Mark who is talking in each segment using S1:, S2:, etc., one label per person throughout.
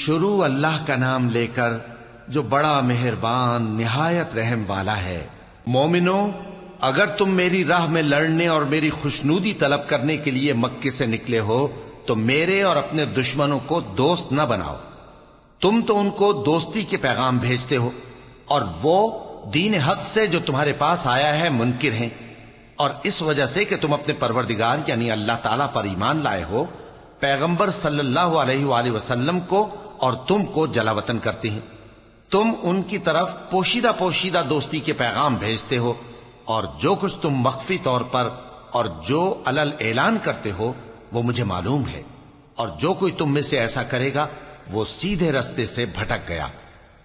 S1: شروع اللہ کا نام لے کر جو بڑا مہربان نہایت رحم والا ہے۔ مومنو، اگر تم میری راہ میں لڑنے اور میری خوشنودی طلب کرنے کے لیے مکے سے نکلے ہو تو میرے اور اپنے دشمنوں کو دوست نہ بناؤ۔ تم تو ان کو دوستی کے پیغام بھیجتے ہو اور وہ دین حق سے جو تمہارے پاس آیا ہے منکر ہیں، اور اس وجہ سے کہ تم اپنے پروردگار یعنی اللہ تعالیٰ پر ایمان لائے ہو، پیغمبر صلی اللہ علیہ وآلہ وسلم کو اور تم کو جلا وطن کرتے ہیں۔ تم ان کی طرف پوشیدہ پوشیدہ دوستی کے پیغام بھیجتے ہو، اور جو کچھ تم مخفی طور پر اور جو علل اعلان کرتے ہو وہ مجھے معلوم ہے، اور جو کوئی تم میں سے ایسا کرے گا وہ سیدھے رستے سے بھٹک گیا۔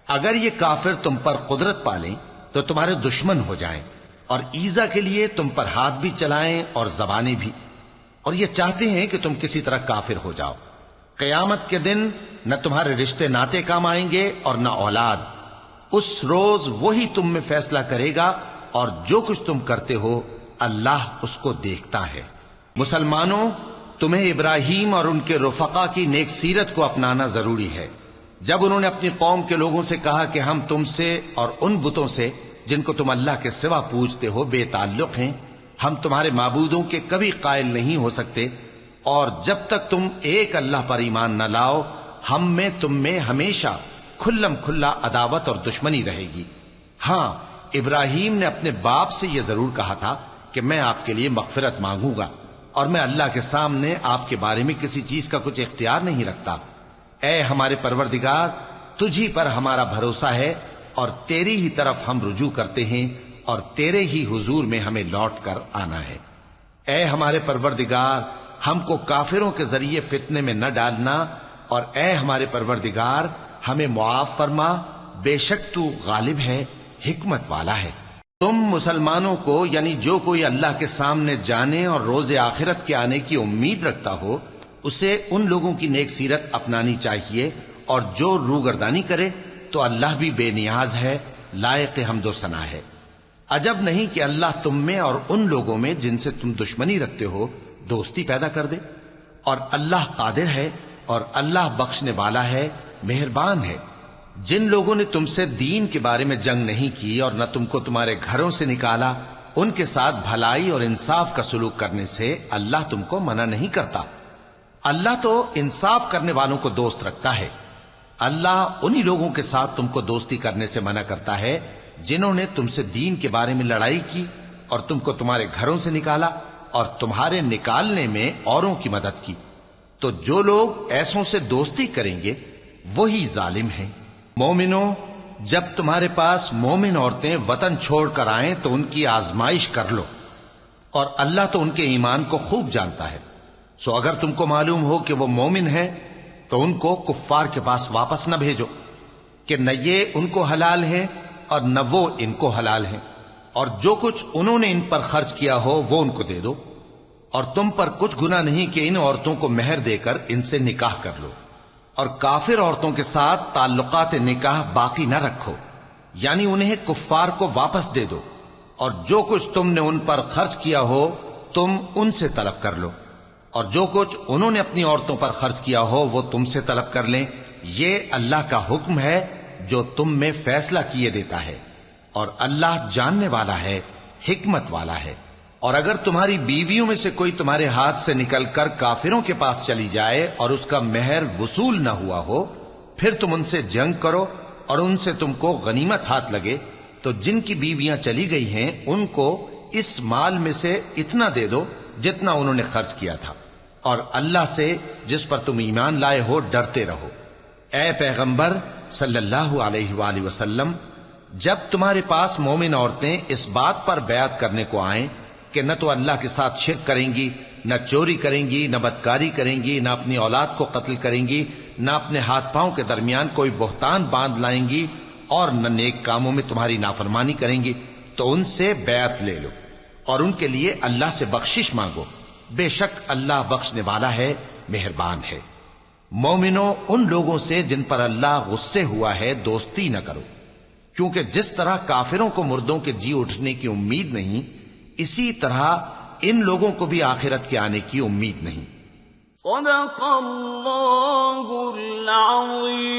S1: اگر یہ کافر تم پر قدرت پالیں تو تمہارے دشمن ہو جائیں، اور ایذا کے لیے تم پر ہاتھ بھی چلائیں اور زبانیں بھی، اور یہ چاہتے ہیں کہ تم کسی طرح کافر ہو جاؤ۔ قیامت کے دن نہ تمہارے رشتے ناتے کام آئیں گے اور نہ اولاد۔ اس روز وہی تم میں فیصلہ کرے گا، اور جو کچھ تم کرتے ہو اللہ اس کو دیکھتا ہے۔ مسلمانوں، تمہیں ابراہیم اور ان کے رفقا کی نیک سیرت کو اپنانا ضروری ہے۔ جب انہوں نے اپنی قوم کے لوگوں سے کہا کہ ہم تم سے اور ان بتوں سے جن کو تم اللہ کے سوا پوجتے ہو بے تعلق ہیں، ہم تمہارے معبودوں کے کبھی قائل نہیں ہو سکتے، اور جب تک تم ایک اللہ پر ایمان نہ لاؤ ہم میں تم میں ہمیشہ کھلم کھلا عداوت اور دشمنی رہے گی۔ ہاں، ابراہیم نے اپنے باپ سے یہ ضرور کہا تھا کہ میں آپ کے لیے مغفرت مانگوں گا، اور میں اللہ کے سامنے آپ کے بارے میں کسی چیز کا کچھ اختیار نہیں رکھتا۔ اے ہمارے پروردگار، تجھی پر ہمارا بھروسہ ہے، اور تیری ہی طرف ہم رجوع کرتے ہیں، اور تیرے ہی حضور میں ہمیں لوٹ کر آنا ہے۔ اے ہمارے پروردگار، ہم کو کافروں کے ذریعے فتنے میں نہ ڈالنا، اور اے ہمارے پروردگار ہمیں معاف فرما، بے شک تو غالب ہے، حکمت والا ہے۔ تم مسلمانوں کو یعنی جو کوئی اللہ کے سامنے جانے اور روز آخرت کے آنے کی امید رکھتا ہو اسے ان لوگوں کی نیک سیرت اپنانی چاہیے، اور جو روگردانی کرے تو اللہ بھی بے نیاز ہے، لائق حمد و ثنا ہے۔ عجب نہیں کہ اللہ تم میں اور ان لوگوں میں جن سے تم دشمنی رکھتے ہو دوستی پیدا کر دے، اور اللہ قادر ہے، اور اللہ بخشنے والا ہے، مہربان ہے۔ جن لوگوں نے تم سے دین کے بارے میں جنگ نہیں کی اور نہ تم کو تمہارے گھروں سے نکالا، ان کے ساتھ بھلائی اور انصاف کا سلوک کرنے سے اللہ تم کو منع نہیں کرتا۔ اللہ تو انصاف کرنے والوں کو دوست رکھتا ہے۔ اللہ انہی لوگوں کے ساتھ تم کو دوستی کرنے سے منع کرتا ہے جنہوں نے تم سے دین کے بارے میں لڑائی کی اور تم کو تمہارے گھروں سے نکالا اور تمہارے نکالنے میں اوروں کی مدد کی۔ تو جو لوگ ایسوں سے دوستی کریں گے وہی ظالم ہیں۔ مومنو، جب تمہارے پاس مومن عورتیں وطن چھوڑ کر آئیں تو ان کی آزمائش کر لو، اور اللہ تو ان کے ایمان کو خوب جانتا ہے۔ سو اگر تم کو معلوم ہو کہ وہ مومن ہیں تو ان کو کفار کے پاس واپس نہ بھیجو کہ نہ یہ ان کو حلال ہیں اور نہ وہ ان کو حلال ہیں، اور جو کچھ انہوں نے ان پر خرچ کیا ہو وہ ان کو دے دو، اور تم پر کچھ گناہ نہیں کہ ان عورتوں کو مہر دے کر ان سے نکاح کر لو، اور کافر عورتوں کے ساتھ تعلقات نکاح باقی نہ رکھو، یعنی انہیں کفار کو واپس دے دو، اور جو کچھ تم نے ان پر خرچ کیا ہو تم ان سے طلب کر لو، اور جو کچھ انہوں نے اپنی عورتوں پر خرچ کیا ہو وہ تم سے طلب کر لیں۔ یہ اللہ کا حکم ہے جو تم میں فیصلہ کیے دیتا ہے، اور اللہ جاننے والا ہے، حکمت والا ہے۔ اور اگر تمہاری بیویوں میں سے کوئی تمہارے ہاتھ سے نکل کر کافروں کے پاس چلی جائے اور اس کا مہر وصول نہ ہوا ہو، پھر تم ان سے جنگ کرو اور ان سے تم کو غنیمت ہاتھ لگے، تو جن کی بیویاں چلی گئی ہیں ان کو اس مال میں سے اتنا دے دو جتنا انہوں نے خرچ کیا تھا، اور اللہ سے جس پر تم ایمان لائے ہو ڈرتے رہو۔ اے پیغمبر صلی اللہ علیہ وآلہ وسلم، جب تمہارے پاس مومن عورتیں اس بات پر بیعت کرنے کو آئیں کہ نہ تو اللہ کے ساتھ شرک کریں گی، نہ چوری کریں گی، نہ بدکاری کریں گی، نہ اپنی اولاد کو قتل کریں گی، نہ اپنے ہاتھ پاؤں کے درمیان کوئی بہتان باندھ لائیں گی، اور نہ نیک کاموں میں تمہاری نافرمانی کریں گی، تو ان سے بیعت لے لو اور ان کے لیے اللہ سے بخشش مانگو، بے شک اللہ بخشنے والا ہے، مہربان ہے۔ مومنو، ان لوگوں سے جن پر اللہ غصے ہوا ہے دوستی نہ کرو، کیونکہ جس طرح کافروں کو مردوں کے جی اٹھنے کی امید نہیں، اسی طرح ان لوگوں کو بھی آخرت کے آنے کی امید نہیں۔
S2: صدق اللہ العظیم۔